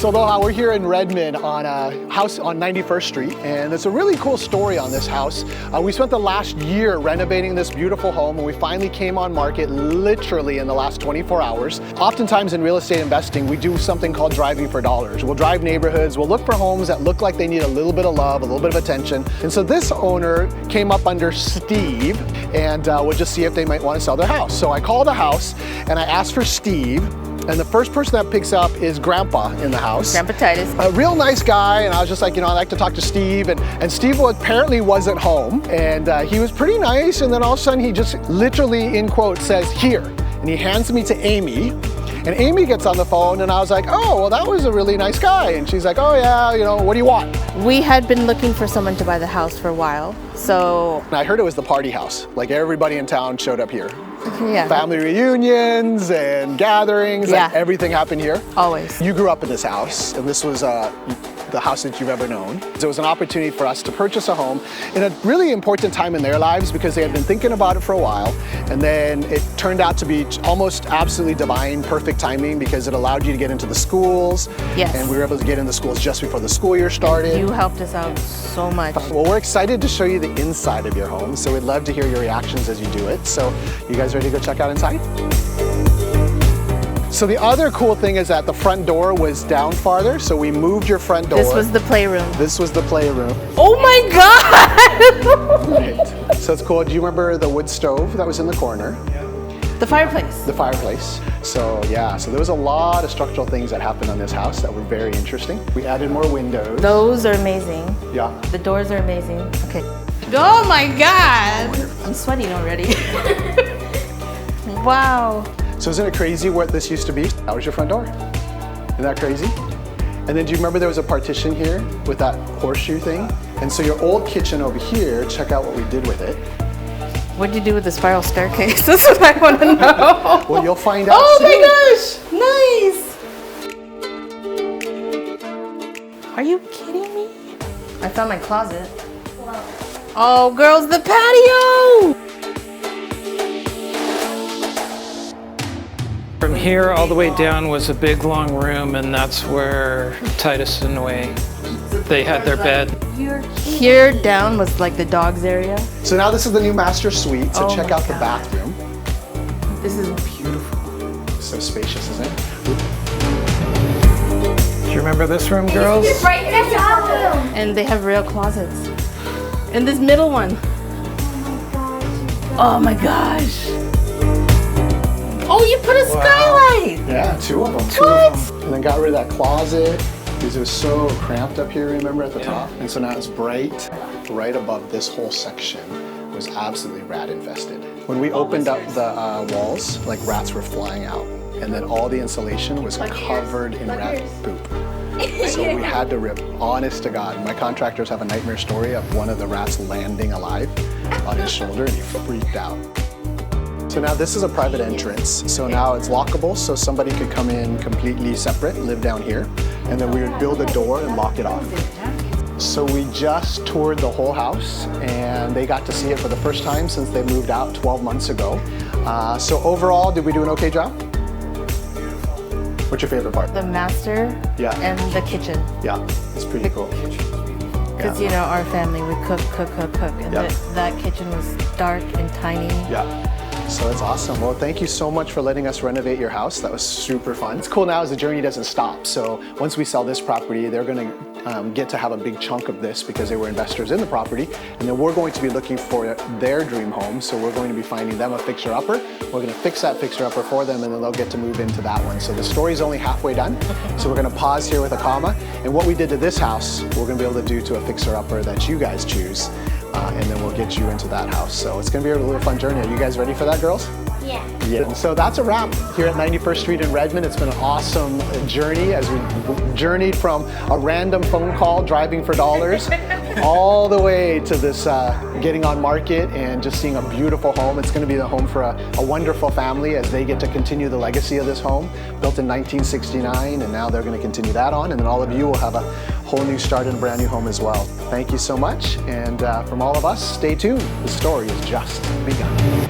So aloha, we're here in Redmond on a house on 91st Street, and it's a really cool story on this house. We spent the last year renovating this beautiful home, and we finally came on market literally in the last 24 hours. Oftentimes in real estate investing, we do something called driving for dollars. We'll drive neighborhoods, we'll look for homes that look like they need a little bit of love, a little bit of attention. And so this owner came up under Steve, and we'll just see if they might want to sell their house. So I called the house, and I asked for Steve. And the first person that picks up is Grandpa in the house. Grandpa Titus. A real nice guy, and I was just like, I'd like to talk to Steve. And Steve apparently wasn't home, and he was pretty nice, and then all of a sudden he just literally, in quotes, says, "Here." And he hands me to Amy. And Amy gets on the phone, and I was like, "Oh, well, that was a really nice guy." And she's like, "Oh yeah, what do you want?" We had been looking for someone to buy the house for a while, so... And I heard it was the party house. Like everybody in town showed up here. Yeah. Family reunions and gatherings, yeah. like everything happened here. Always. You grew up in this house, and this was the house that you've ever known. So it was an opportunity for us to purchase a home in a really important time in their lives because they had been thinking about it for a while, and then it turned out to be almost absolutely divine, perfect timing because it allowed you to get into the schools. Yes. And we were able to get into schools just before the school year started. You helped us out so much. Well, we're excited to show you the inside of your home, so we'd love to hear your reactions as you do it. So you guys ready to go check out inside? So the other cool thing is that the front door was down farther, so we moved your front door. This was the playroom. This was the playroom. Oh my God! Right. So it's cool. Do you remember the wood stove that was in the corner? The fireplace. The fireplace. So yeah, so there was a lot of structural things that happened on this house that were very interesting. We added more windows. Those are amazing. Yeah. The doors are amazing. Okay. Oh my God! I'm sweating already. Wow. So isn't it crazy what this used to be? That was your front door. Isn't that crazy? And then do you remember there was a partition here with that horseshoe thing? And so your old kitchen over here, check out what we did with it. What did you do with the spiral staircase? That's what I want to know. Well, you'll find out Oh soon. my gosh, nice. Are you kidding me? I found my closet. Wow. Oh, girls, the patio. From here all the way down was a big long room, and that's where Titus and Way, they had their bed. Here down was like the dogs area. So now this is the new master suite, so Oh check my out the God. bathroom. This is beautiful. So spacious, isn't it? Do you remember this room, girls? And they have real closets. And this middle one. Oh my gosh. Oh, you put a skylight. Yeah, two of them. What? And then got rid of that closet because it was so cramped up here, remember, at the top? And so now it's bright. Right above this whole section was absolutely rat infested. When we opened up the walls, like rats were flying out. And then all the insulation was covered in rat poop. So we had to rip, honest to God. My contractors have a nightmare story of one of the rats landing alive on his shoulder, and he freaked out. So now this is a private entrance. So now it's lockable, so somebody could come in completely separate, live down here, and then we would build a door and lock it off. So we just toured the whole house, and they got to see it for the first time since they moved out 12 months ago. So overall, did we do an okay job? What's your favorite part? The master and the kitchen. Yeah, it's pretty cool. Because, our family, we cook. And that kitchen was dark and tiny. Yeah. So that's awesome. Well, thank you so much for letting us renovate your house. That was super fun. It's cool now as the journey doesn't stop. So once we sell this property, they're going to get to have a big chunk of this because they were investors in the property. And then we're going to be looking for their dream home. So we're going to be finding them a fixer-upper. We're going to fix that fixer-upper for them, and then they'll get to move into that one. So the story's only halfway done. So we're going to pause here with a comma. And what we did to this house, we're going to be able to do to a fixer-upper that you guys choose. And then we'll get you into that house. So it's gonna be a little fun journey. Are you guys ready for that, girls? Yeah. Yeah. So that's a wrap here at 91st Street in Redmond. It's been an awesome journey as we journeyed from a random phone call driving for dollars all the way to this getting on market and just seeing a beautiful home. It's gonna be the home for a wonderful family as they get to continue the legacy of this home, built in 1969, and now they're gonna continue that on, and then all of you will have a whole new start and a brand new home as well. Thank you so much, and from all of us, stay tuned. The story is just begun.